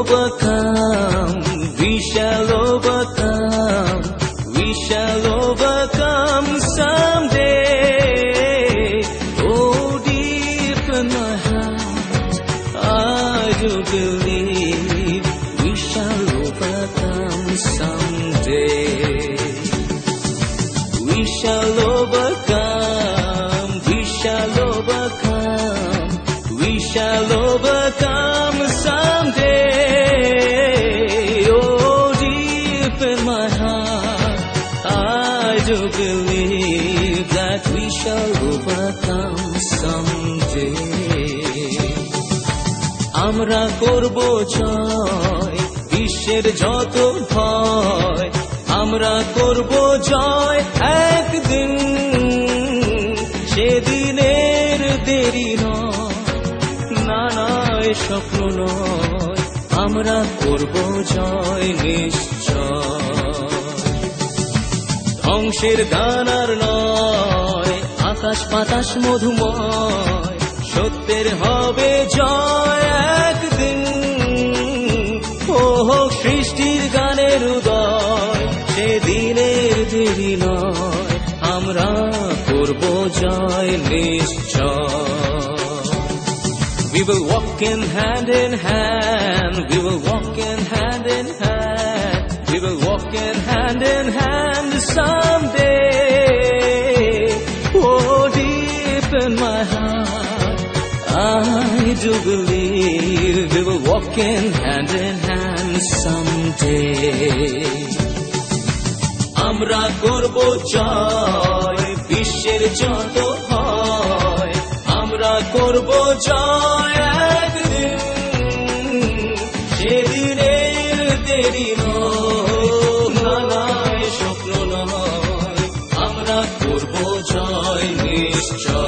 overcome, we shall overcome, we shall overcome someday. Oh, deep in my heart, I do believe we shall overcome someday. We shall overcome, we shall overcome, we shall overcome someday. Oh, deep in my heart, I do believe that we shall overcome someday. আমরা করব জয় বিশ্বের যত ভয়, আমরা করব জয় একদিন, সেদিনের দেরি নয়, না নয় স্বপ্ন নয়, আমরা করব জয় নিশ্চয়। ধ্বংসের গান আর নয়, আকাশ বাতাস মধুময়, সত্যের হবে জয় একদিন। ও সৃষ্টির গানের উদয়, সেদিনের দেরি নয়, আমরা করব জয় নিশ্চয়। We will walk in hand, we will walk in hand, we will walk in hand someday. Oh, deep in my heart, I do believe we will walk in hand someday. আমরা করব জয় বিশ্বের যত হয়, আমরা করব জয় একদিন, সেদিনের দেরি নয়, স্বপ্ন নয়, আমরা করব জয় নিশ্চয়।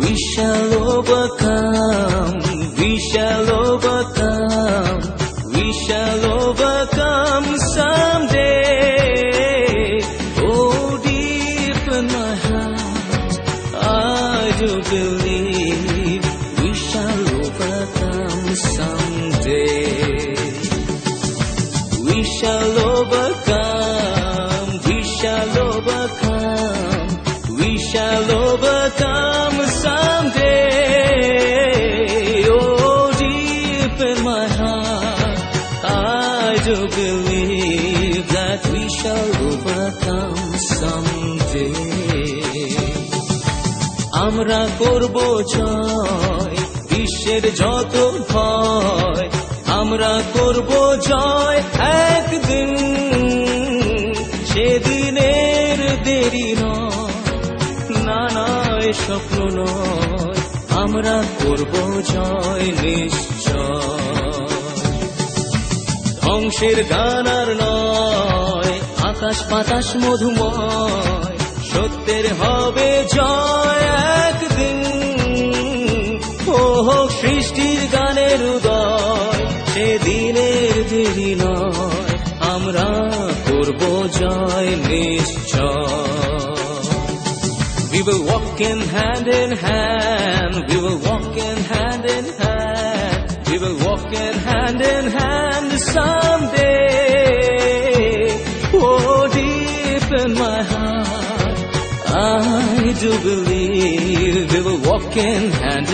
We shall overcome, we shall overcome, we shall overcome someday. Oh, deep in my heart, I do believe we shall overcome someday. We shall overcome, we shall overcome, we shall overcome someday. Oh, deep in my heart, I do believe that we shall overcome someday. আমরা করব জয় বিশ্বের যত ভয়, আমরা করব জয় একদিন, সেদিনের দেরি নয়, না নয় স্বপ্ন নয়, আমরা করব জয় নিশ্চয়। ধ্বংসের গান আর নয়, আকাশ বাতাস মধুময়, সত্যের হবে জয় একদিন। ও সৃষ্টির গানের উদয়, সেদিনের দেরি নয়, আমরা করব জয় নিশ্চয়। We will walk in hand, we will walk in hand, we will walk in hand someday. Oh, deep in my heart, I do believe we will walk in hand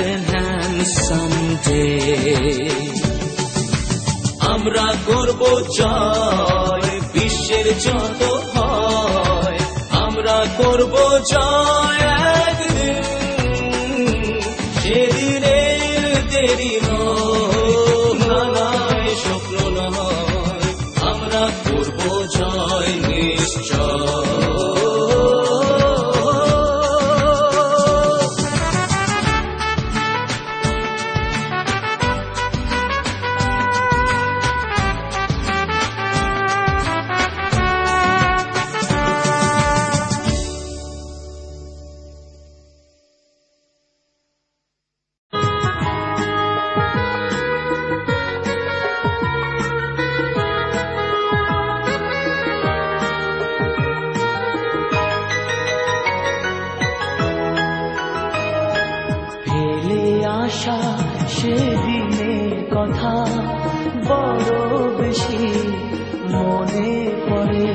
someday. আমরা করব জয় বিশ্বের যত হয়, আমরা করব জয় একদিন, সেদিনের দেরি নয়। আসা সেদিনের কথা বড় বেশি মনে পড়ে,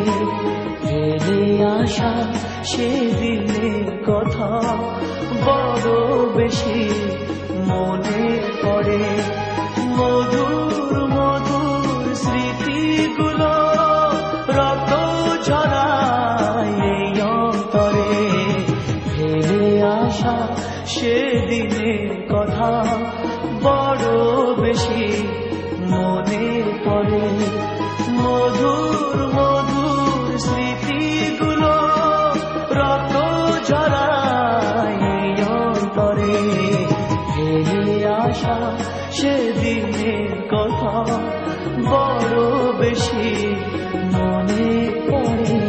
ফেলে আসা সেদিনের কথা বড় বেশি মনে পড়ে। মধুর মধুর স্মৃতিগুলো রক্ত ঝরায় এই অন্তরে, ফেলে আসা সেদিনের কথা বড় বেশি মনে পড়ে। মধুর মধুর স্মৃতিগুলো রক্ত ঝরায় এই অন্তরে, ফেলে আসা সেদিনের কথা বড় বেশি মনে পড়ে।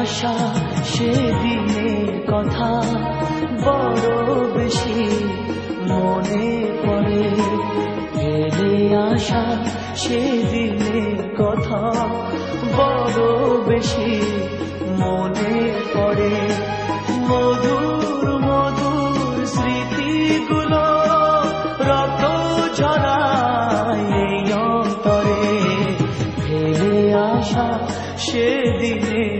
আশা সেদিনের কথা বড় বেশি মনে পড়ে, ফেলে আসা সেদিনের কথা বড় বেশি মনে পড়ে। মধুর মধুর স্মৃতিগুলো রক্ত ঝরায় এই অন্তরে, ফেলে আসা সেদিনের